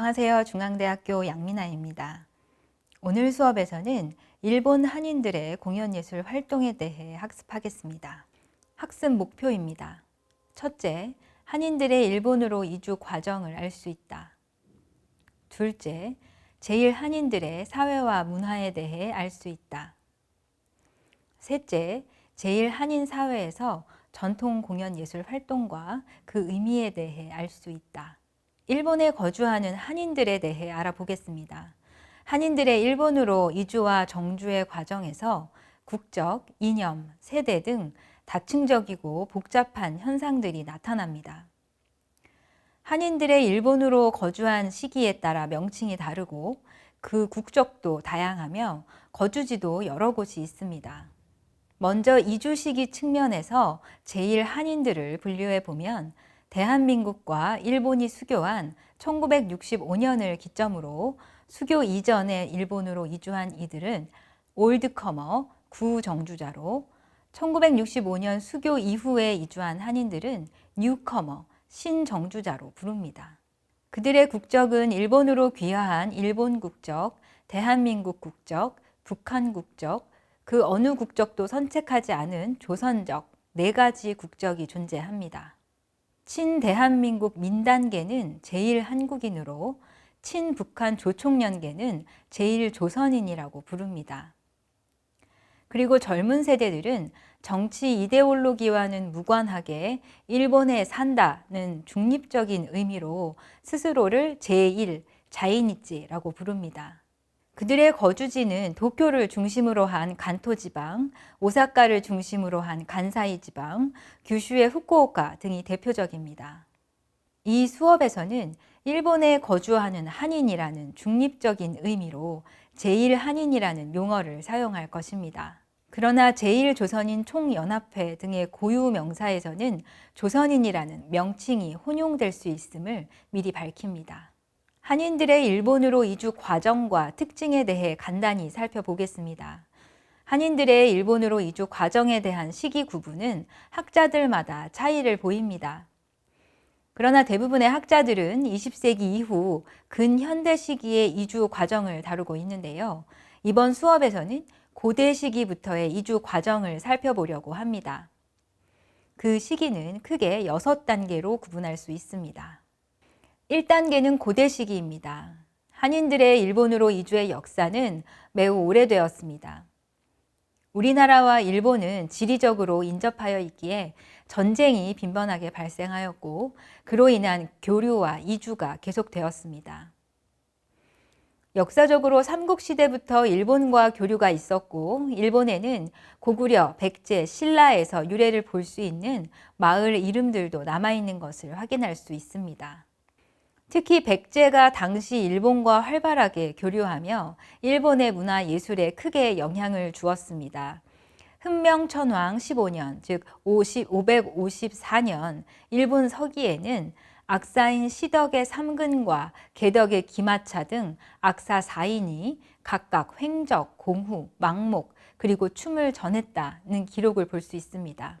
안녕하세요. 중앙대학교 양민아입니다. 오늘 수업에서는 일본 한인들의 공연예술 활동에 대해 학습하겠습니다. 학습 목표입니다. 첫째, 한인들의 일본으로 이주 과정을 알 수 있다. 둘째, 제일 한인들의 사회와 문화에 대해 알 수 있다. 셋째, 제일 한인 사회에서 전통 공연예술 활동과 그 의미에 대해 알 수 있다. 일본에 거주하는 한인들에 대해 알아보겠습니다. 한인들의 일본으로 이주와 정주의 과정에서 국적, 이념, 세대 등 다층적이고 복잡한 현상들이 나타납니다. 한인들의 일본으로 거주한 시기에 따라 명칭이 다르고 그 국적도 다양하며 거주지도 여러 곳이 있습니다. 먼저 이주 시기 측면에서 제일 한인들을 분류해 보면 대한민국과 일본이 수교한 1965년을 기점으로 수교 이전에 일본으로 이주한 이들은 올드커머, 구정주자로 1965년 수교 이후에 이주한 한인들은 뉴커머, 신정주자로 부릅니다. 그들의 국적은 일본으로 귀화한 일본 국적, 대한민국 국적, 북한 국적, 그 어느 국적도 선택하지 않은 조선적 4가지 국적이 존재합니다. 친대한민국 민단계는 제일한국인으로 친북한 조총련계는 제일조선인이라고 부릅니다. 그리고 젊은 세대들은 정치 이데올로기와는 무관하게 일본에 산다는 중립적인 의미로 스스로를 제1 자이니치라고 부릅니다. 그들의 거주지는 도쿄를 중심으로 한 간토 지방, 오사카를 중심으로 한 간사이 지방, 규슈의 후쿠오카 등이 대표적입니다. 이 수업에서는 일본에 거주하는 한인이라는 중립적인 의미로 제1한인이라는 용어를 사용할 것입니다. 그러나 제1조선인 총연합회 등의 고유 명사에서는 조선인이라는 명칭이 혼용될 수 있음을 미리 밝힙니다. 한인들의 일본으로 이주 과정과 특징에 대해 간단히 살펴보겠습니다. 한인들의 일본으로 이주 과정에 대한 시기 구분은 학자들마다 차이를 보입니다. 그러나 대부분의 학자들은 20세기 이후 근현대 시기의 이주 과정을 다루고 있는데요. 이번 수업에서는 고대 시기부터의 이주 과정을 살펴보려고 합니다. 그 시기는 크게 6단계로 구분할 수 있습니다. 1단계는 고대 시기입니다. 한인들의 일본으로 이주의 역사는 매우 오래되었습니다. 우리나라와 일본은 지리적으로 인접하여 있기에 전쟁이 빈번하게 발생하였고 그로 인한 교류와 이주가 계속되었습니다. 역사적으로 삼국시대부터 일본과 교류가 있었고 일본에는 고구려, 백제, 신라에서 유래를 볼 수 있는 마을 이름들도 남아있는 것을 확인할 수 있습니다. 특히 백제가 당시 일본과 활발하게 교류하며 일본의 문화 예술에 크게 영향을 주었습니다. 흥명천황 15년, 즉 554년 일본 서기에는 악사인 시덕의 삼근과 개덕의 기마차 등 악사 4인이 각각 횡적, 공후, 망목, 그리고 춤을 전했다는 기록을 볼 수 있습니다.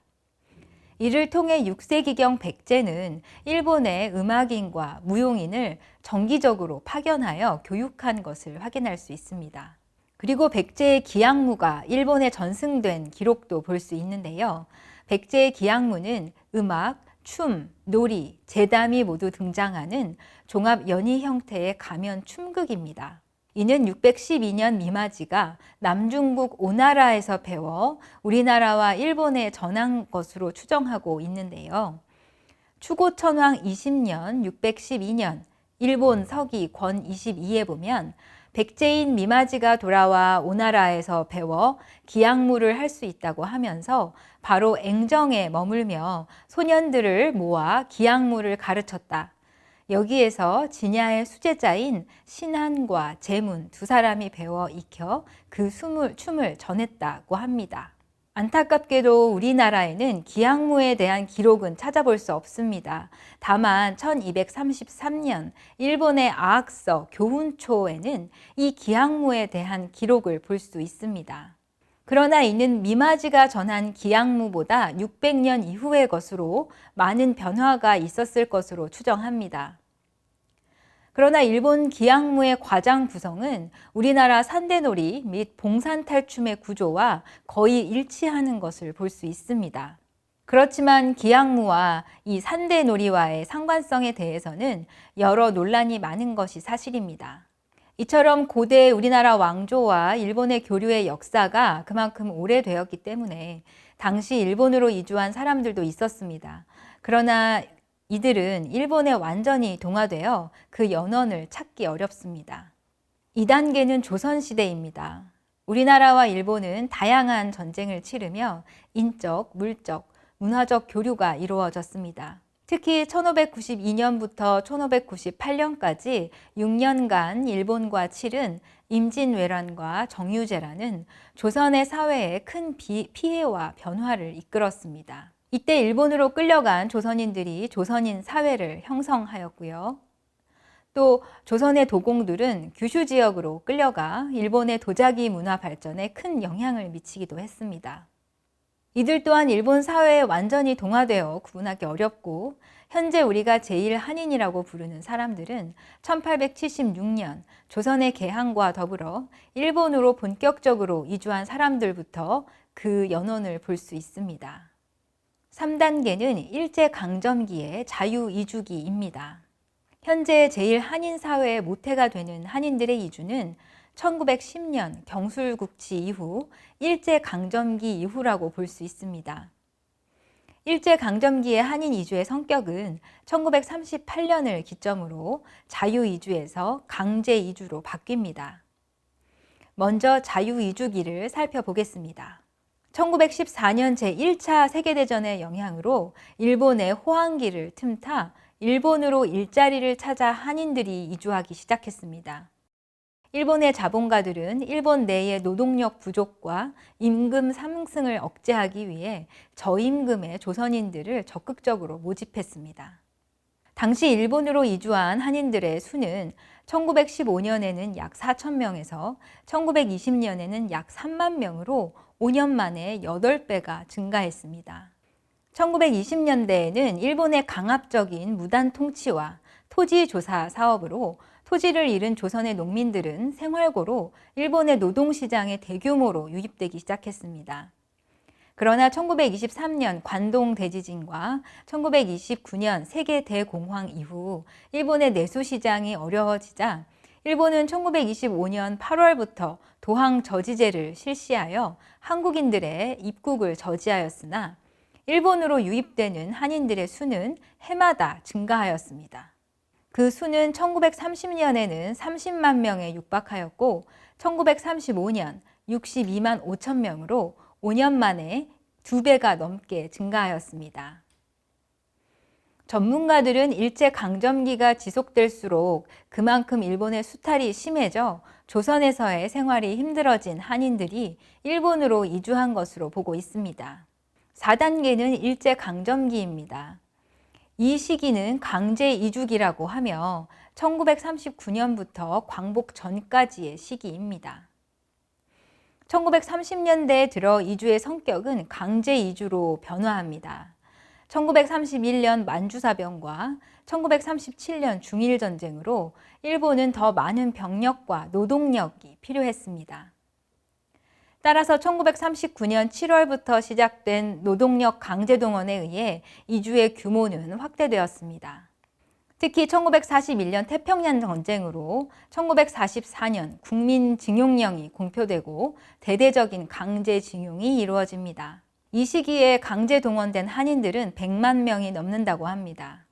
이를 통해 6세기경 백제는 일본의 음악인과 무용인을 정기적으로 파견하여 교육한 것을 확인할 수 있습니다. 그리고 백제의 기악무가 일본에 전승된 기록도 볼 수 있는데요. 백제의 기악무는 음악, 춤, 놀이, 제담이 모두 등장하는 종합 연희 형태의 가면 춤극입니다. 이는 612년 미마지가 남중국 오나라에서 배워 우리나라와 일본에 전한 것으로 추정하고 있는데요. 추고천황 20년 612년 일본 서기 권 22에 보면 백제인 미마지가 돌아와 오나라에서 배워 기악무를 할 수 있다고 하면서 바로 앵정에 머물며 소년들을 모아 기악무를 가르쳤다. 여기에서 진야의 수제자인 신한과 제문 2사람이 배워 익혀 그 춤을 전했다고 합니다. 안타깝게도 우리나라에는 기악무에 대한 기록은 찾아볼 수 없습니다. 다만 1233년 일본의 아학서 교훈초에는 이 기악무에 대한 기록을 볼 수 있습니다. 그러나 이는 미마지가 전한 기악무보다 600년 이후의 것으로 많은 변화가 있었을 것으로 추정합니다. 그러나 일본 기항무의 과장 구성은 우리나라 산대놀이 및 봉산탈춤의 구조와 거의 일치하는 것을 볼 수 있습니다. 그렇지만 기항무와 이 산대놀이와의 상관성에 대해서는 여러 논란이 많은 것이 사실입니다. 이처럼 고대 우리나라 왕조와 일본의 교류의 역사가 그만큼 오래되었기 때문에 당시 일본으로 이주한 사람들도 있었습니다. 그러나 이들은 일본에 완전히 동화되어 그 연원을 찾기 어렵습니다. 2단계는 조선시대입니다. 우리나라와 일본은 다양한 전쟁을 치르며 인적, 물적, 문화적 교류가 이루어졌습니다. 특히 1592년부터 1598년까지 6년간 일본과 치른 임진왜란과 정유재란은 조선의 사회에 큰 피해와 변화를 이끌었습니다. 이때 일본으로 끌려간 조선인들이 조선인 사회를 형성하였고요. 또 조선의 도공들은 규슈 지역으로 끌려가 일본의 도자기 문화 발전에 큰 영향을 미치기도 했습니다. 이들 또한 일본 사회에 완전히 동화되어 구분하기 어렵고 현재 우리가 제1한인이라고 부르는 사람들은 1876년 조선의 개항과 더불어 일본으로 본격적으로 이주한 사람들부터 그 연원을 볼 수 있습니다. 3단계는 일제강점기의 자유이주기입니다. 현재 제1한인 사회의 모태가 되는 한인들의 이주는 1910년 경술국치 이후 일제강점기 이후라고 볼 수 있습니다. 일제강점기의 한인 이주의 성격은 1938년을 기점으로 자유이주에서 강제이주로 바뀝니다. 먼저 자유이주기를 살펴보겠습니다. 1914년 제1차 세계대전의 영향으로 일본의 호황기를 틈타 일본으로 일자리를 찾아 한인들이 이주하기 시작했습니다. 일본의 자본가들은 일본 내의 노동력 부족과 임금 상승을 억제하기 위해 저임금의 조선인들을 적극적으로 모집했습니다. 당시 일본으로 이주한 한인들의 수는 1915년에는 약 4,000명에서 1920년에는 약 3만 명으로 5년 만에 8배가 증가했습니다. 1920년대에는 일본의 강압적인 무단 통치와 토지 조사 사업으로 토지를 잃은 조선의 농민들은 생활고로 일본의 노동시장에 대규모로 유입되기 시작했습니다. 그러나 1923년 관동 대지진과 1929년 세계 대공황 이후 일본의 내수 시장이 어려워지자 일본은 1925년 8월부터 도항 저지제를 실시하여 한국인들의 입국을 저지하였으나 일본으로 유입되는 한인들의 수는 해마다 증가하였습니다. 그 수는 1930년에는 30만 명에 육박하였고 1935년 62만 5천 명으로 5년 만에 2배가 넘게 증가하였습니다. 전문가들은 일제강점기가 지속될수록 그만큼 일본의 수탈이 심해져 조선에서의 생활이 힘들어진 한인들이 일본으로 이주한 것으로 보고 있습니다. 4단계는 일제강점기입니다. 이 시기는 강제 이주기라고 하며 1939년부터 광복 전까지의 시기입니다. 1930년대에 들어 이주의 성격은 강제 이주로 변화합니다. 1931년 만주사병과 1937년 중일전쟁으로 일본은 더 많은 병력과 노동력이 필요했습니다. 따라서 1939년 7월부터 시작된 노동력 강제동원에 의해 이주의 규모는 확대되었습니다. 특히 1941년 태평양 전쟁으로 1944년 국민징용령이 공표되고 대대적인 강제징용이 이루어집니다. 이 시기에 강제동원된 한인들은 100만 명이 넘는다고 합니다.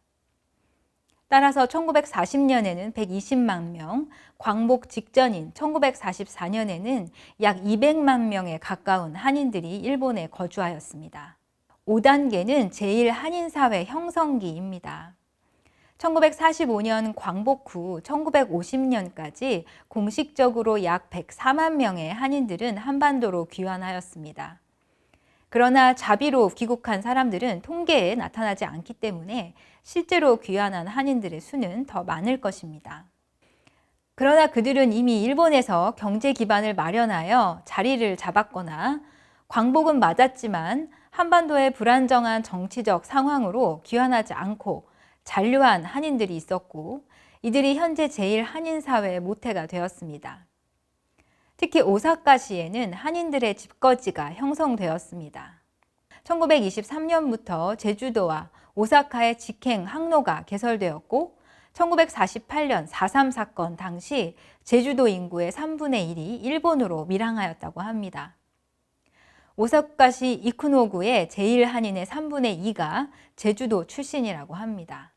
따라서 1940년에는 120만 명, 광복 직전인 1944년에는 약 200만 명에 가까운 한인들이 일본에 거주하였습니다. 5단계는 제1한인사회 형성기입니다. 1945년 광복 후 1950년까지 공식적으로 약 104만 명의 한인들은 한반도로 귀환하였습니다. 그러나 자비로 귀국한 사람들은 통계에 나타나지 않기 때문에 실제로 귀환한 한인들의 수는 더 많을 것입니다. 그러나 그들은 이미 일본에서 경제 기반을 마련하여 자리를 잡았거나 광복은 맞았지만 한반도의 불안정한 정치적 상황으로 귀환하지 않고 잔류한 한인들이 있었고 이들이 현재 제1한인사회의 모태가 되었습니다. 특히 오사카시에는 한인들의 집거지가 형성되었습니다. 1923년부터 제주도와 오사카의 직행 항로가 개설되었고 1948년 4.3 사건 당시 제주도 인구의 3분의 1이 일본으로 밀항하였다고 합니다. 오사카시 이쿠노구의 제1한인의 3분의 2가 제주도 출신이라고 합니다.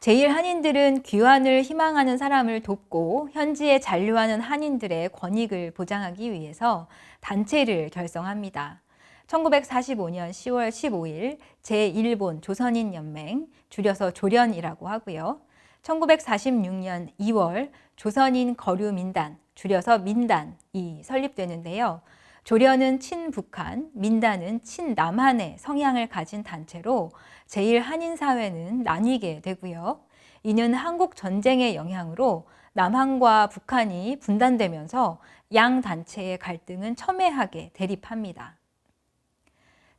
제1한인들은 귀환을 희망하는 사람을 돕고 현지에 잔류하는 한인들의 권익을 보장하기 위해서 단체를 결성합니다. 1945년 10월 15일 제1본 조선인연맹, 줄여서 조련이라고 하고요. 1946년 2월 조선인 거류민단, 줄여서 민단이 설립되는데요. 조련은 친북한, 민단은 친남한의 성향을 가진 단체로 제1한인사회는 나뉘게 되고요. 이는 한국 전쟁의 영향으로 남한과 북한이 분단되면서 양 단체의 갈등은 첨예하게 대립합니다.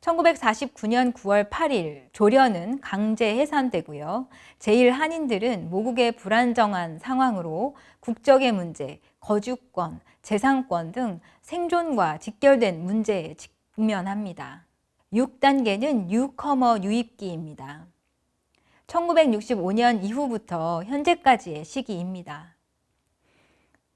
1949년 9월 8일 조련은 강제 해산되고요. 제1한인들은 모국의 불안정한 상황으로 국적의 문제, 거주권, 재산권 등 생존과 직결된 문제에 직면합니다. 6단계는 뉴커머 유입기입니다. 1965년 이후부터 현재까지의 시기입니다.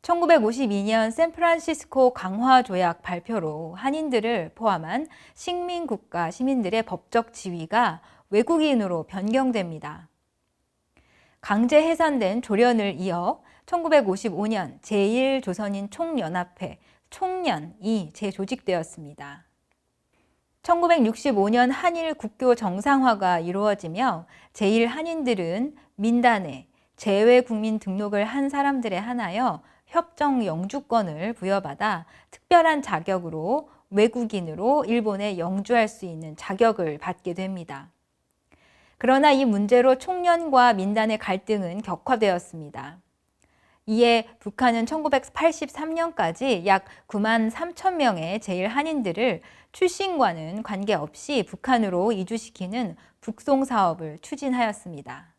1952년 샌프란시스코 강화조약 발표로 한인들을 포함한 식민국가 시민들의 법적 지위가 외국인으로 변경됩니다. 강제 해산된 조련을 이어 1955년 제1조선인 총연합회 총연이 재조직되었습니다. 1965년 한일 국교 정상화가 이루어지며 제1한인들은 민단에 재외국민 등록을 한 사람들에 한하여 협정 영주권을 부여받아 특별한 자격으로 외국인으로 일본에 영주할 수 있는 자격을 받게 됩니다. 그러나 이 문제로 총련과 민단의 갈등은 격화되었습니다. 이에 북한은 1983년까지 약 9만 3천 명의 제1한인들을 출신과는 관계없이 북한으로 이주시키는 북송 사업을 추진하였습니다.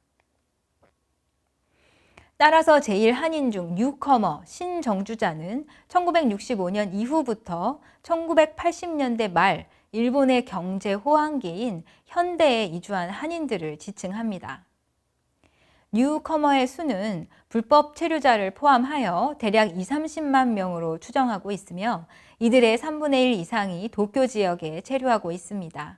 따라서 제1한인 중 뉴커머 신정주자는 1965년 이후부터 1980년대 말 일본의 경제 호황기인 현대에 이주한 한인들을 지칭합니다. 뉴커머의 수는 불법 체류자를 포함하여 대략 20-30만 명으로 추정하고 있으며 이들의 3분의 1 이상이 도쿄 지역에 체류하고 있습니다.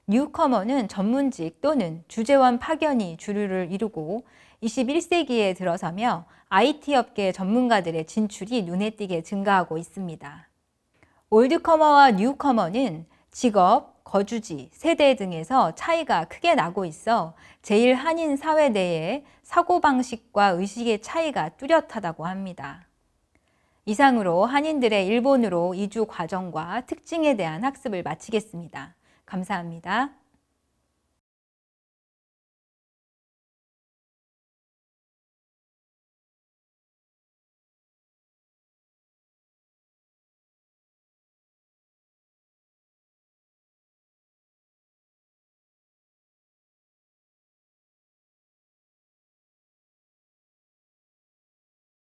뉴커머는 전문직 또는 주재원 파견이 주류를 이루고 21세기에 들어서며 IT 업계 전문가들의 진출이 눈에 띄게 증가하고 있습니다. 올드커머와 뉴커머는 직업, 거주지, 세대 등에서 차이가 크게 나고 있어 제1한인 사회 내에 사고방식과 의식의 차이가 뚜렷하다고 합니다. 이상으로 한인들의 일본으로 이주 과정과 특징에 대한 학습을 마치겠습니다. 감사합니다.